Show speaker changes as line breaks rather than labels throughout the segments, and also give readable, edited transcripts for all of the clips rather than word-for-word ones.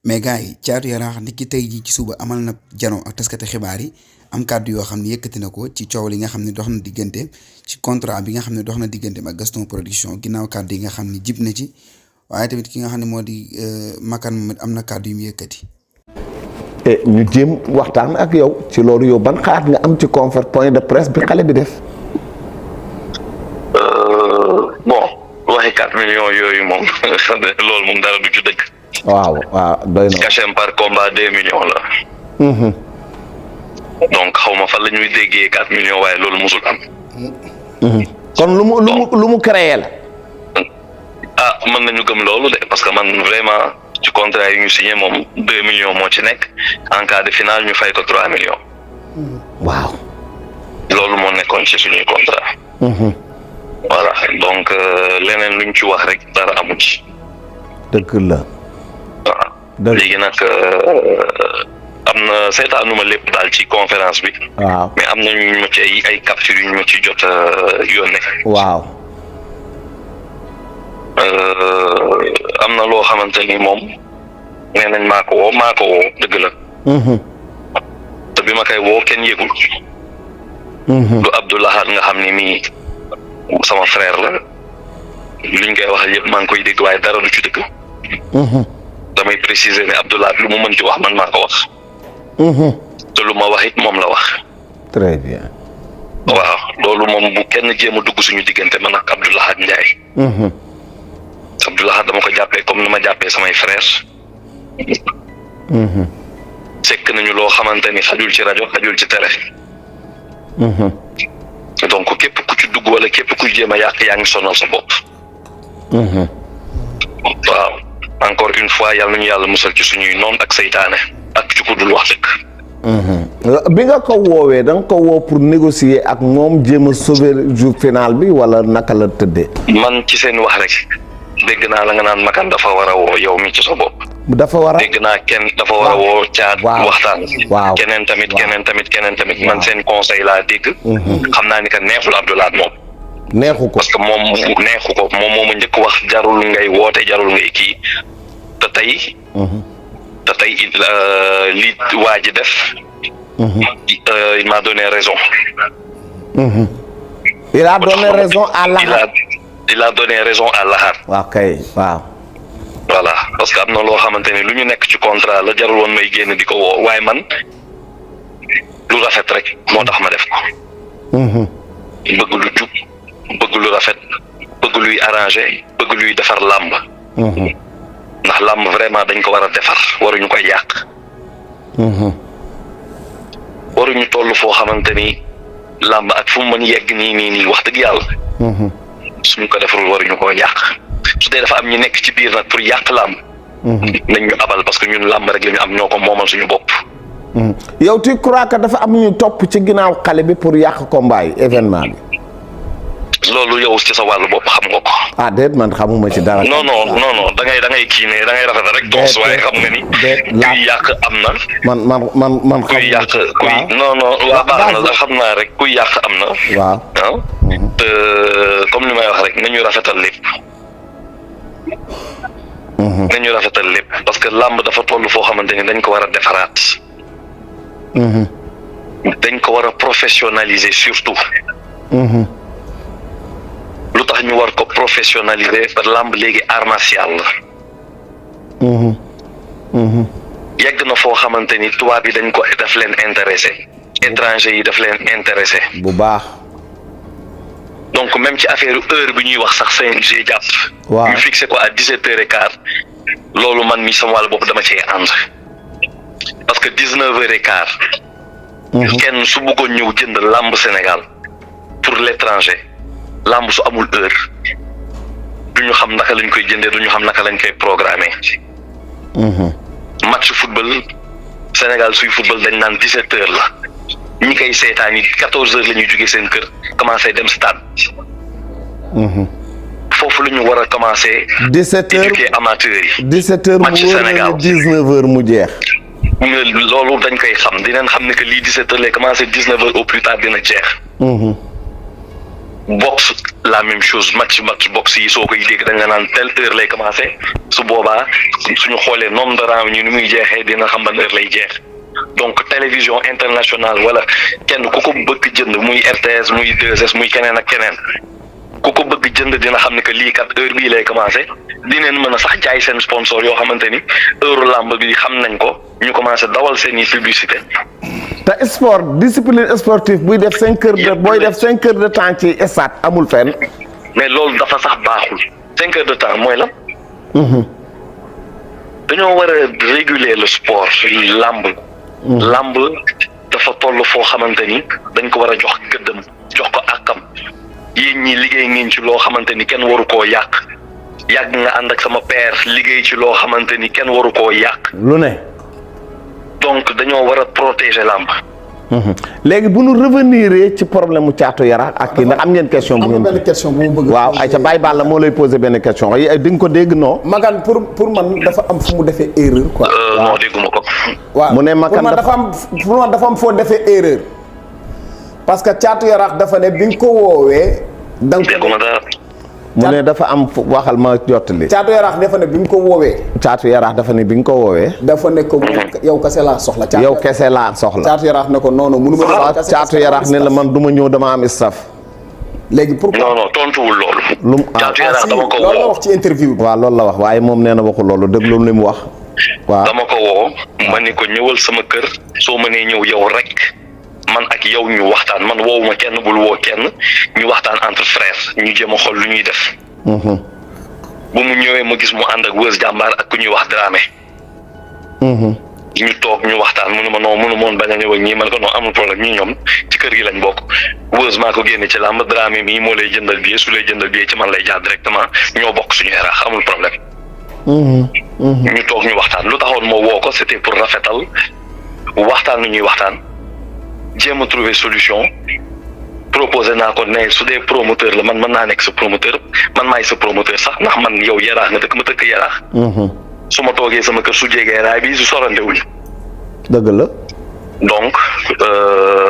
mais gars yi Caatu Yaraax nit ki tey jii ci suba amal na jano ak taskati xibaar yi am kàddu yoo xam ne yëkkati na ko ci coow li nga xam ne dox na diggante ci contrat bi nga xam ne dox na digganteem ak Gaston Production ginnaaw kàddu yi nga xam ne jib na ci waaye tamit ki nga xam ne moo di Makan Mohamed am na kàddu yu mu yëkkati.
ñu jéem waxtaan ak yow ci loolu yow ban xaat nga am ci point de presse bi xale bi def.
bon waxi 4 millions yooyu moom loolu moom dara du ci dëgg.
waaw doy na.
cachet par combat 2 millions la. donc xaw ma fan la ñuy déggee 4 millions waaye loolu musul am.
kon lu mu créé la.
mën nañu gëm loolu de parce que man vraiment ci contrat yi ñu signé moom 2 millions moo ci nekk en cas de finale ñu fay ko 3 millions.
waaw.
loolu moo nekkoon ci suñuy contrat. voilà donc leneen luñ ci wax rek dara amu ci.
dëgg la.
waaw léegi nag am na seetaanuma lépp daal ci conférence bi.
waaw
mais am na ñu ma ci ay capture yu ñu ma ci jot yónnee.
waaw.
am na loo xamante ni moom nee nañ maa ko woo dëgg la. te bi ma koy woo kenn yëgul. du Abdoulahad nga xam ni nii sama frère la liñ koy waxal yëpp maa ngi koy dégg waaye dara du ci dëgg. damay préciser ne Abdoulahad lu mu mën ci wax man maa ko wax. te lu ma wax it moom la wax.
très bien.
waaw loolu moom bu kenn jéem a dugg suñu diggante man ak Abdoulahad Ndiaye. Abdoulahad dama ko jàppee comme ni ma jàppee samay frères. sekk nañu loo xamante ni xajul ci rajo xajul ci télé. donc képp ku ci dugg wala képp ku jéem a yàq yaa ngi sonal sa bopp. waaw encore une fois yàlla nañu yàlla musal ci suñuy noon ak seytaane ak ci ku dul wax dëgg.
bi nga ko woowee da nga ko woo pour négocier ak moom jéem a sauver jour final bi wala naka la tëddee.
man ci seen wax rek dégg naa la nga naan Makan dafa war a woo yow mi ci sa bopp.
dafa war a
dégg naa kenn dafa war a woo caat waxtaan.
waaw
keneen tamit man seen conseil laa dégg. xam naa ni que neexul Abdoulahad moom.
neexu ko
parce que moom neexu ko moom moo ma njëkk wax jarul ngay woote jarul ngay kii te tey. li waa ji def. il m'a donné raison.
il a donné raison à Lahad.
il a donné raison à Lahad.
waaw kay waaw.
voilà parce que am na loo xamante ni lu ñu nekk ci contrat la jarul woon may génn di ko woo waaye man lu rafet rek moo tax ma def ko. bëgg lu jub bëgg lu rafet bëgg luy arrangé bëgg luy defar làmb. ndax làmb vraiment dañ ko war a defar waruñu koy yàq. waruñu toll foo xamante ni làmb ak fu mu mën yegg nii wax dëgg yàlla. suñ ko defarul waruñu koo yàq su dee dafa am ñu nekk ci biir nag pour yàq làmb. nañ ñu abal parce que ñun làmb rek la ñu am ñoo ko moomal suñu bopp.
yow tu crois que dafa am ñu topp ci ginnaaw xale bi pour yàq combat yi événement bi.
loolu yow ci sa wàllu bopp xam nga ko.
ah déet man xamuma ci dara.
non da ngay kii ne da ngay rafetal rek. toos waaye xam nga ni. kuy yàq am na.
man
kuy yàq waa baax na xam naa rek kuy yàq am na.
waaw.
te comme li may wax rek nañu rafetal lépp. nañu rafetal lépp parce que làmb dafa toll foo xamante ni dañ ko war a defaraat. dañ ko war a professionnaliser surtout. lu tax ñu war ko professionnaliser ba làmb léegi art martial la. yegg na foo xamante ni tubaab yi dañ ko daf leen intéressé étranger yi daf leen intéressé.
bu baax.
donc même ci affaire heure bi ñuy wax sax CNG jàpp.
waaw
ñu fixé ko à 17h15 loolu man mi sama wàll bopp dama cee ànd. parce que 19h15. kenn su bëggoon ñëw jënd làmb Sénégal pour l'étranger. làmb su amul heure du ñu xam naka lañ koy jëndee du ñu xam naka lañ koy programmer. match football Sénégal suy football dañ naan 17h la ñi koy seetaan yi 14h la ñuy jógee seen kër commencé dem stade. foofu la ñu war a commencé.
17h
éduquer amateurs yi.
17h
match Sénégal
19h mu jeex.
loolu dañ koy xam dinañ xam ne que lii 17h lay commencé 19h au plus tard dina jeex. boxe la même chose match boxe yi soo koy dégg da nga naan telle heure lay commencé su boobaa suñu xoolee nombre de rounds ñu ni muy jeexee dina xam ban heure lay jeex donc télévision internationale wala kenn ku ko bëgg jënd muy RTS muy 2S muy keneen ak keneen ku ko bëgg jënd dina xam ne que lii kat heure bii lay commencé dineen mën a sax jaay seen sponsor yoo xamante ni heure lamb bi xam nañ ko ñu commencé dawal seen i publicité.
te sport discipline sportive buy def 5 heures de booy def 5 heures de temps ci stade amul fenn.
mais loolu dafa sax baaxul 5 heures de temps mooy la. dañoo war a réguler le sport lamb. lamb dafa toll foo xamante ni dañ ko war a jox gëddëm jox ko àkkam yéen ñi liggéey ngeen ci loo xamante ni kenn waru koo yàq yàgg nga ànd ak sama père liggéey ci loo xamante ni kenn waru koo yàq.
lu ne.
donc dañoo war a protéger lamb.
léegi bu nu revenir ci problème mu Caatu Yaraax ak kii ndax am ngeen question. bu ngeen
benn question bu mu bëgg.
waaw ayca Baye Balla moo lay poser benn question di nga ko dégg non.
Magane pour man dafa am fu mu defee erreur quoi.
non dégguma ko.
waaw
mu ne Magane
pour man dafa am foo defee erreur parce que Caatu Yaraax dafa ne bi nga ko woowee. da nga ko
dégguma dara.
mu ne dafa am waxal ma jottali.
Caatu Yaraax dafa ne bi nga ko woowee.
Caatu Yaraax dafa ne bi nga ko woowee.
dafa ne ko yow kese laa soxla.
yow kese laa soxla.
Caatu Yaraax ne ko non non mënu ma.
Caatu Yaraax ne la man du ma ñëw dama am staff.
léegi pourquoi
non non tontuwul loolu. Caatu Yaraax dama ko
loolu la
woo
wax ci interview bi.
waaw loolu la wax waaye moom nee na waxul loolu déglu li mu wax. waaw
dama ko woo ma ni ko ñëwal sama kër soo mënee ñëw yow rek man ak yow ñu waxtaan man woowuma kenn bul woo kenn ñu waxtaan entre frères ñu jéem a xool lu ñuy def. bu mu ñëwee ma gis mu ànd ak Weuz jàmbaar ak ku ñuy wax Dramé. ñu toog ñu waxtaan mu ne ma non mënu moon bañ a ñëw ak ñii man ko non amul problème ñii ñoom ci kër gi lañ bokk Weuz maa ko génne ci làmb Dramé mii moo lay jëndal billet su lay jëndal billet ci man lay jaar directement ñoo bokk suñu Yaraax amul problème. ñu toog ñu waxtaan lu taxoon moo woo ko c'était pour rafetal waxtaan lu ñuy waxtaan jéem a trouver solution. proposé naa ko ne su dee promoteur la man mën naa nekk sa promoteur man maay sa promoteur sax ndax man yow Yaraax nga dëkk ma dëkk Yaraax. su ma toogee sama kër su jegee raay bi su sorantewuñu.
dëgg la.
donc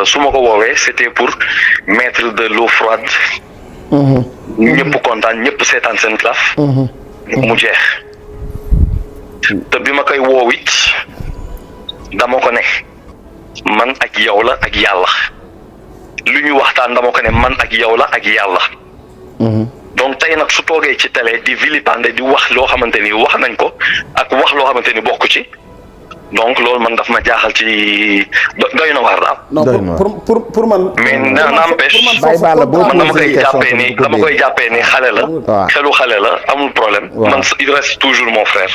su ma ko woowee c'était pour mettre de l'eau froide. ñëpp kontaan ñëpp seetaan seen classe. mu jeex. te bi ma koy woow it dama ko ne man ak yow la ak yàlla. lu ñu waxtaan dama ko ne man ak yow la ak yàlla. donc tey nag su toogee ci télé di vilipender di wax loo xamante ni wax nañ ko ak wax loo xamante ni bokk ci donc loolu man daf ma jaaxal ci doy na waar daal.
non pour man.
mais n'empêche man dama koy jàppee ni xale la. xelu xale la amul problème. man il reste toujours mon frère.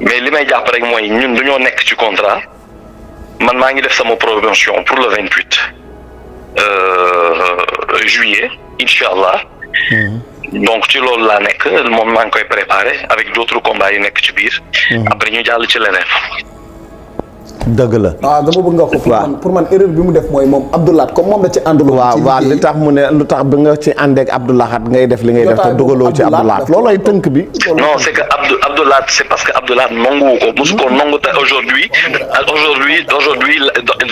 mais li may jàpp rek mooy ñun dañoo nekk ci contrat man maa ngi def sama promotion pour le 28. juillet incha allah. donc ci loolu laa nekk moom maa ngi koy préparé avec d'autres combats yu nekk ci biir. après ñu jàll ci leneen.
dëgg la.
waaw dama bëgg nga ko. pour man erreur bi mu def mooy moom Abdoulaye comme moom la ci àndul.
waaw li tax mu ne lu tax bi nga ci àndeek Abdoulaye ngay def li ngay def te dugaloo ci Abdoulaye loolooy tënk bi.
non c'est que Abdoulaye c'est parce que Abdoulaye nanguwu ko mosu ko nangu te aujourd'hui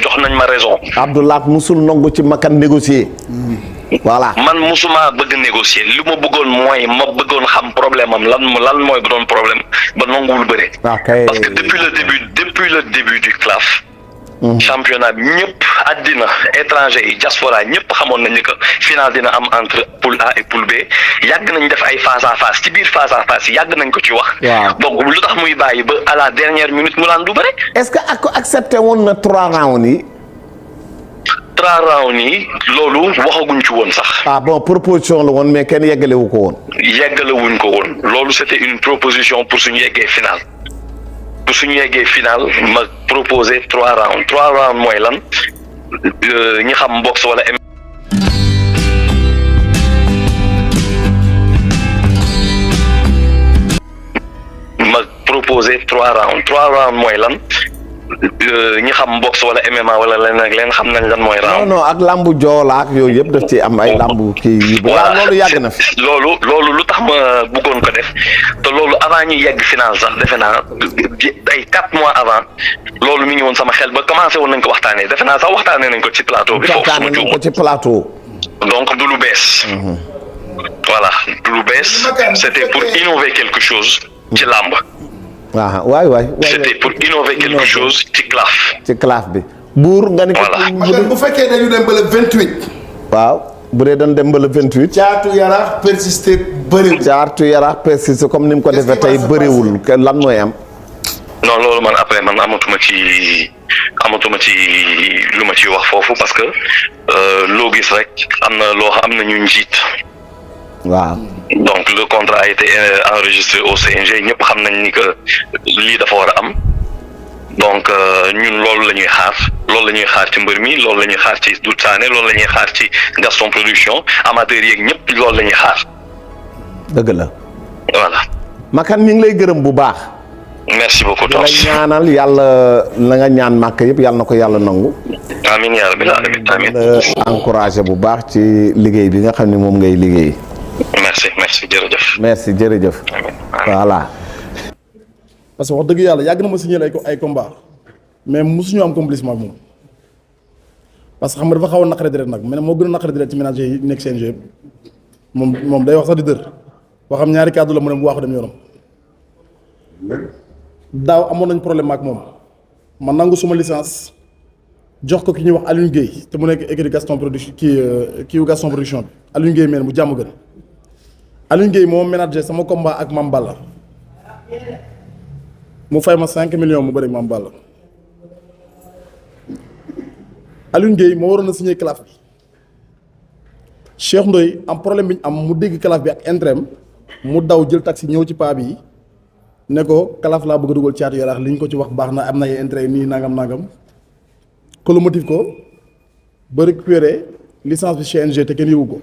jox nañ ma raison.
Abdoulaye musul nangu ci makan négocier. voilà
man musuma bëgg négocier li ma bëggoon mooy ma bëggoon xam problème am lan mooy doon problème ba nanguwul bëre. parce que depuis le début du CLAF. championnat bi ñëpp àddina étranger yi diaspora ñëpp xamoon nañ ni que final dina am entre poule A et poule B yàgg nañ def ay face à face ci biir face à face yàgg nañ ko ci wax. donc lu tax muy bàyyi ba à la dernière minute mu naan du bëre.
est-ce que accepté woon na 3 rounds yi.
3 rounds yi loolu waxaguñ ci woon sax.
bon proposition la woon mais kenn yeggalewu ko woon.
yeggalewuñ ko woon loolu c'était une proposition pour suñu yeggee final. bu suñu yeggee final ma proposé 3 rounds 3 rounds mooy lan ñi xam boxe wala ma proposé 3 rounds 3 rounds mooy lan ñi xam boxe wala MMA wala leen xam nañ lan mooy round.
non ak lambu joola ak yooyu yëpp daf ci am ay lambu kii yu. waaw loolu yàgg na fi.
loolu lu tax ma bëggoon ko def te loolu avant ñuy yegg final sax defe naa ay 4 mois avant loolu mi ngi woon sama xel ba commencé woon nañ ko waxtaanee defe naa sax waxtaanee nañ ko ci plateau bi. foofu
waxtaanee nañ ko ci plateau.
donc du lu bees. voilà du lu bees. c'était pour innover quelque chose ci làmb.
waay.
c'était pour innover quelque chose ci claf.
ci claf bi. buur nga ni ko.
voilà
bu fekkee dañu dem ba le 28.
waaw bu dee dañ dem ba le 28.
Caatu Yaraax persister bëriwul.
Caatu Yaraax persister comme ni mu ko defee tey bëriwul lan mooy am.
non loolu man après man amatuma ci lu ma ciy wax foofu parce que loo gis rek am na ñu njiit.
waaw.
donc le contrat a été enregistré au CNG ñëpp xam nañ ni que lii dafa war a am donc ñun loolu la ñuy xaar ci mbër mi loolu la ñuy xaar ci Doudou Sané loolu la ñuy xaar ci Gaston Production amateurs yeeg ñëpp loolu la ñuy xaar.
dëgg la.
voilà.
Makan mi ngi lay gërëm bu baax.
merci beaucoup
Tos. di la ñaanal yàlla la nga ñaan màkk yëpp yàlla na ko yàlla nangu.
amiin yaa rabbil aalamiin amiin.
la encouragé bu baax ci liggéey bi nga xam ne moom ngay liggéey.
merci jërëjëf.
merci jërëjëf. voilà.
parce que wax dëgg yàlla yàgg na ma signé ay combat mais mosuñu am compliment ak moom parce que xam nga dafa xaw a naqari deret nag mais moo gën a naqari deret ci ménager yi nekk CNG yëpp moom day wax sax di dër waxam ñaari kàddu la mu ne mu waaxu dem yoonam daaw amoon nañ problème ak moom ma nangu suma licence jox ko ki ñuy wax Alioune Guèye te mu nekk écurie Gaston Production kii Gaston Production bi Alioune Guèye meen bu jàmm gën Alioune Guèye moo ménager sama combat ak Mame Balla mu fay ma 5 millions mu bëri Mame Balla Alioune Guèye moo waroon a signé calaf bi Cheikh Ndoye am problème bi ñu am mu dégg calaf bi ak intérêt mu daw jël taxi ñëw ci paa bi ne ko calaf laa bëgg a dugal Caatu Yaraax li ñu ko ci wax baax na am na ay intérêt nii nangam ko lu motif ko ba récupérer licence bi CNG te kenn yëgu ko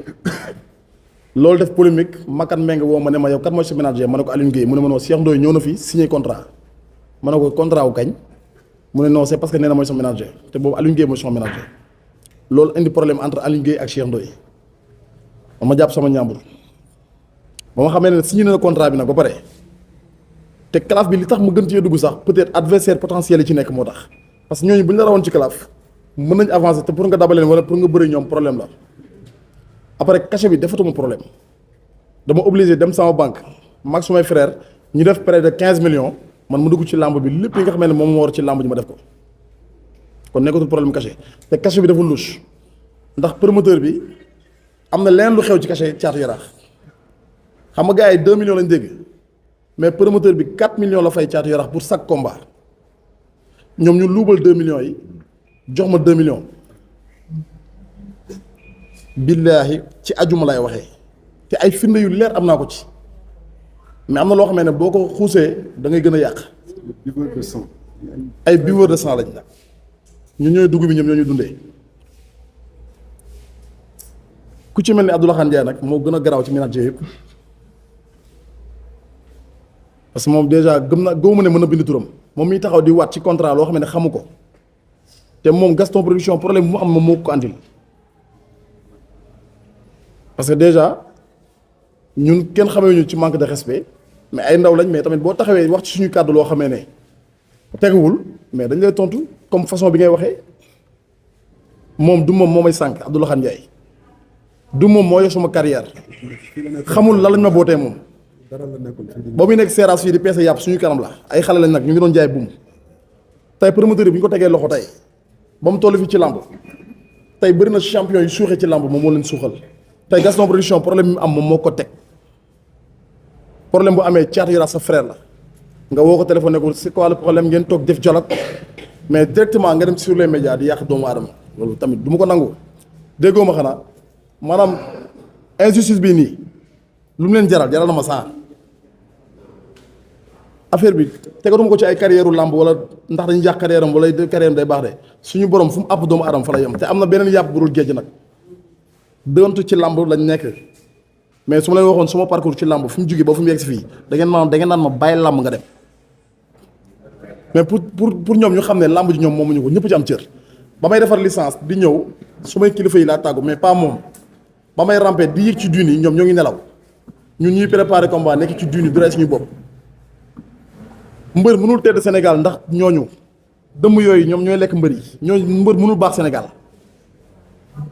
loolu def polémique Makan Mbengue woo ma ne ma yow kat mooy sa manager ma ne ko Alioune Guèye mu ne ma non Cheikh Ndoye ñëw na fi signé contrat ma ne ko contrat wu kañ mu ne non c'est parce que nee na mooy son manager te boobu Alioune Guèye mooy son manager loolu indi problème entre Alioune Guèye ak Cheikh Ndoye ba ma jàpp sama ñaambur ba ma xamee ne signé na contrat bi nag ba pare te calaf bi li tax mu gën cee dugg sax peut-être adversaire potentiel yi ci nekk moo tax parce que ñooñu bu ñu la rawoon ci calaf mën nañ avancer te pour nga dabaleen wala pour nga bëri ñoom problème la après cachet bi defatuma problème dama obligé dem sama banque mag sumay frère ñu def près de 15 millions man mu dugg ci làmb bi lépp li nga xam ne moom moo war ci làmb ji ma def ko kon nekkatul problème cachet te cachet bi dafa louche ndax promoteur bi am na leneen lu xew ci cachet Caatu Yaraax xam nga gars yi 2 millions lañ dégg mais promoteur bi 4 millions la fay Caatu Yaraax pour chaque combat ñoom ñu luubal 2 millions yi jox ma 2 millions billaahi ci ajuma lay waxee te ay firnde yu leer am naa ko ci mais am na loo xamee ne boo ko xuusee da ngay gën a yàq ay buveur de sang lañ nag ñu ñooy dugub bi ñoom ñoo ñu dundee ku ci mel ni Abdoulaye Khan Ndiaye nag moo gën a garaaw ci manager yëpp parce que moom déjà gëwuma ne mën a bind turam moom miy taxaw di waat ci contrat loo xam ne xamu ko te moom Gaston Production problème bu mu am moom moo ko andil parce que déjà ñun kenn xamee ñu ci manque de respect mais ay ndaw lañ mais tamit boo taxawee wax ci suñu kàddu loo xamee ne teguwul mais dañ lay tontu comme façon bi ngay waxee moom du moom moo may sànq Abdoulaye Khan Ndiaye du moom moo yor sama carrière xamul lan lañ ma bootee moom boo muy nekk seeraas fii di peese yàpp suñu kanam la ay xale lañ nag ñu ngi doon jaay buum tey promoteur bi ñu ko tegee loxo tey ba mu toll fii ci làmb tey bëri na champion yu suuxee ci làmb moom moo leen suuxal tey Gaston Production problème bi mu am moom moo ko teg problème bu amee Caatu Yaraax sa frère la nga woo ko téléphone ne ko c'est quoi le problème ngeen toog def dialogue mais directement nga dem sur les médias di yàq doomu aadama loolu tamit du ma ko nangu déggoo ma xanaa maanaam injustice bii nii lu mu leen jaral na ma saa affaire bi tegatuma ko ci ay carrière làmb wala ndax dañuy yàq carrière am wala carrière day baax de suñu borom fu mu àpp doomu aadama fa la yem te am na beneen yàpp bu dul géej nag dëntu ci làmb lañ nekk mais su ma leen waxoon suma parcours ci làmb fu mu jugee ba fu mu yegg si fii da ngeen naan ma bàyyi làmb nga dem mais pour ñoom ñu xam ne làmb ji ñoom moomuñu ko ñëpp ci am cër ba may defar licence di ñëw su may kilifa yi laa tàggu mais pas moom ba may ramper di yëg ci dune yi ñoom ñoo ngi nelaw ñun ñuy préparer combat nekk ci dune yi du rey suñu bopp mbër mënul tedd Sénégal ndax ñooñu dëmm yooyu ñoom ñooy lekk mbër yi ñooñu mbër mënul baax Sénégal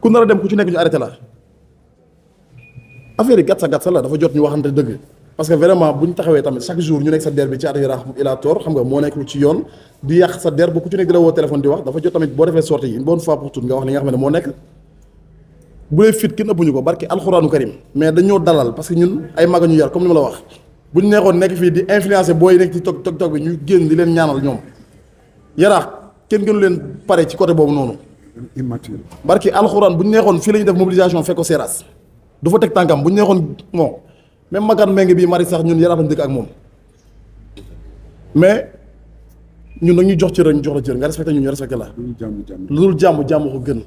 ku nar a dem ku ci nekk ñu arrêté la affaire yi gàtt sa la dafa jot ñu waxante dëgg parce que vraiment bu ñu taxawee tamit chaque jour ñu nekk sa der bi Thiatou Yarakh il a tort xam nga moo nekk lu ci yoon di yàq sa der ba ku ci nekk di la woo téléphone di wax dafa jot tamit boo defee sortie yi une bonne fois pour toutes nga wax li nga xam ne moo nekk bu dee fit kenn ëppuñu ko barki alxuraanu karim mais dañoo dalal parce que ñun ay mag ñu yar comme ni ma la wax bu ñu neexoon nekk fii di influencer booy nekk ci toog bi ñu génn di leen ñaanal ñoom Yarakh kenn gënu leen pare ci côté boobu noonu
immature.
barki alxuraan bu ñu neexoon fii la ñuy def mobilisation fekk ko Seras du fa teg tànkam bu ñu neexoon bon même Makan Mbengue bii mari sax ñun Yarakh lañ dëkk ak moom mais ñun nag ñu jox cër ñu jox la cër nga respecté ñun ñu respecté la
lu jàmm jàmm.
lu dul jàmm jàmm ko gën.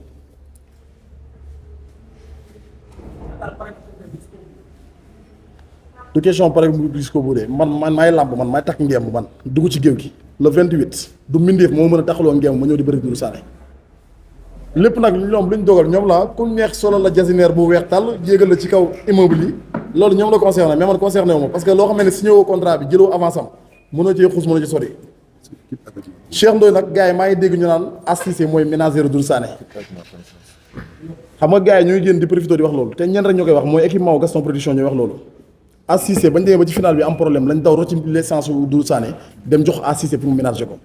du question pare mu gis ko bu dee man maay làmb man maay takk ngemb man dugg ci géew gi le 28 du mbindeef moo mën a taxaloo ngemb ma ñëw di bëri Doudou Sané lépp nag ñoom lu ñu dogal ñoom la ku neex solo la jasineer bu weex tàll yéegal la ci kaw immeuble yi loolu ñoom la concerné mais man concerné wu ma parce que loo xam ne signé woo contrat bi jëloo avance am mënoo cee xuus mënoo ci sori Cheikh Ndoye nag gars yi maa ngi dégg ñu naan assisté mooy ménagère Doudou Sané xam nga gars yi ñooy génn di profité di wax loolu te ñenn rek ñoo koy wax mooy équipement Gaston Production ñooy wax loolu assisté bañ demee ba ci final bi am problème lañ daw rocci licence Doudou Sané dem jox assisté pour mu ménager ko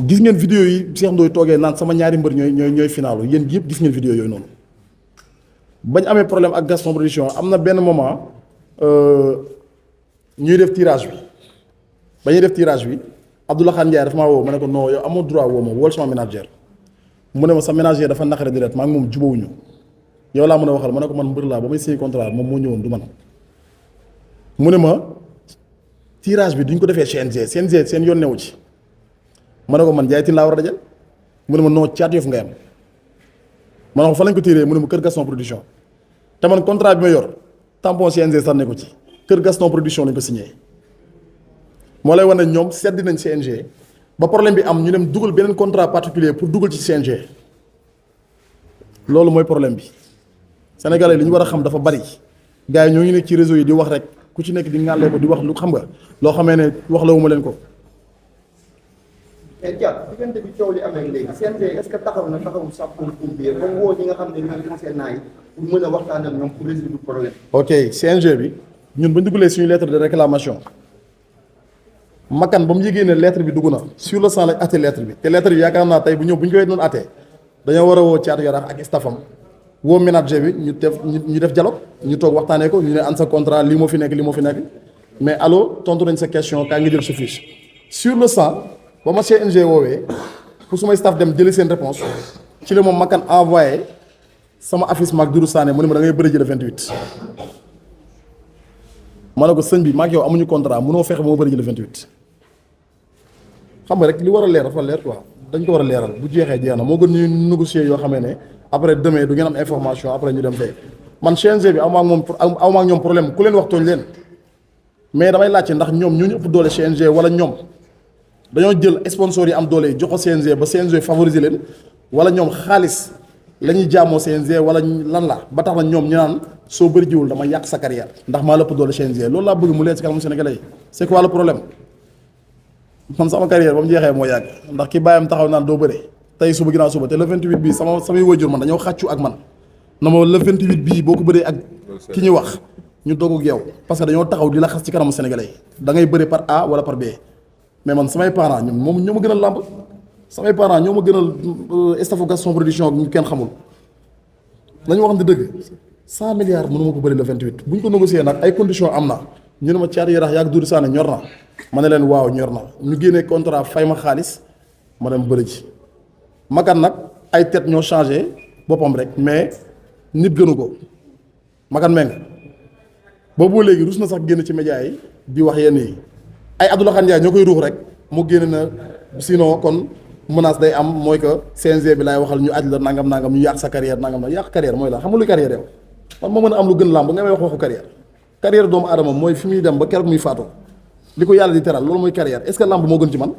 gis ngeen vidéo yi Cheikh Ndoye toogee naan sama ñaari mbër ñooy finalu yéen yëpp gis ngeen vidéo yooyu noonu bañ amee problème ak Gaston Production am na benn moment ñuy def tirage bi ba ñuy def tirage bi Abdoulaye Khan Ndiaye dafa maa woo ma ne ko non yow amoo droit woo ma wool sama ménagère mu ne ma sa ménagère dafa naqare direct maa ngi moom jubawuñu yow laa mën a waxal ma ne ko man mbër laa ba may signé contrat moom moo ñëwoon du man mu ne ma tirage bi duñ ko defee CNG seen yoon newu ci ma ne ko man Ndiaye Tine laa war a dajal mu ne ma non Thiatou Yoff nga yam ma ne ko fa lañ ko tiré mu ne ma kër Gaston Production te man contrat bi ma yor tampon CNG sax ne ko ci kër Gaston Production lañ ko signé moo lay wane ñoom seddi nañ CNG ba problème bi am ñu dem dugal beneen contrat particulier pour dugal ci CNG loolu mooy problème bi Sénégalais li ñu war a xam dafa bari gars yi ñoo ngi nekk ci réseau yi di wax rek ku ci nekk di ngàllee ko di wax lu xam nga loo xamee ne wax la wu ma leen ko.
mais Thiat diggante bi coow li amee léegi CNG est-ce que taxaw na taxawu sapeurs-pompiers ba woo ñi nga xam ne ñooy concernant yi pour mën a waxtaan ak ñoom pour résoudre problème.
ok CNG bi ñun ba ñu dugalee suñu lettre de réclamation Makan ba mu yëgee ne lettre bi dugg na sur le sang lañ atte lettre bi te lettre bi yaakaar naa tey bu ñëw bu ñu koy doon atte dañoo war a woo Thiatou Yarakh ak staffam woo ménager bi ñu def dialogue ñu toog waxtaanee ko ñu ne an sa contrat lii moo fi nekk mais allo tontu nañ sa question kaa ngi jël sa fiche sur le sang. ba ma CNG woowee pour sumay staff dem jëli seen réponse ci la moom Makan envoyé sama affiche maag Doudou Sané mu ne ma da ngay bëri jële 28 ma ne ko sëñ bi maag yow amuñu contrat mënoo fexe ba ma bëri jële 28 xam nga rek li war a leer dafa leer quoi dañ ko war a leeral bu jeexee jeex na moo gën ñuy négocier yoo xamee ne après demain du ngeen am information après ñu dem fee man CNG bi aw ma ak ñoom problème ku leen wax tooñ leen mais damay laajte ndax ñoom ñoo ñu ëpp doole CNG wala ñoom dañoo jël sponsor yi am doole yi jox ko CNG ba CNG favoriser leen wala ñoom xaalis la ñuy jaamoo CNG wala lan la ba tax na ñoom ñu naan soo bëri jiwul dama yàq sa carrière ndax maa lëpp doole CNG loolu laa bëgg mu leer ci kanamu Sénégalais yi c'est quoi le problème man sama carrière ba mu jeexee moo yàgg ndax ki bàyyam taxaw naan doo bëre tey suba ginnaaw suba te le 28 bii samay waajur man dañoo xàccu ak man na ma le 28 bii boo ko bëree ak ki ñu wax ñu doog ak yow parce que dañoo taxaw di la xas ci kanamu Sénégalais yi da ngay bëre par A wala par B. mais man samay parents ñoom ñoo ma gënal làmb samay parents ñoo ma gënal staffu Gaston Production ñu kenn xamul nañu waxante dëgg 100 milliards mënu ma ko bëri le 28 bu ñu ko négocier nag ay conditions am na ñu ne ma Thiatou Yarakh yaa ak Doudou Sané ñor na ma ne leen waaw ñor na ñu génnee contrat fay ma xaalis ma dem bëri ji Makan nag ay tête ñoo changé boppam rek mais nit gënu ko Makan Mbengue boobu léegi rus na sax génn ci média yi di wax yenn yi. ay Abdoulaye Khan Ndiaye ñoo koy ruux rek mu génn na sinon kon menace day am mooy que CNG bi laay waxal ñu aj la nangam ñu yàq sa carrière nangam yàq carrière mooy la xam nga luy carrière yow man moo mën a am lu gën làmb nga may wax waxu carrière doomu aadama mooy fi muy dem ba keroog muy faatoo li ko yàlla di teral loolu mooy carrière est-ce que làmb moo gën ci man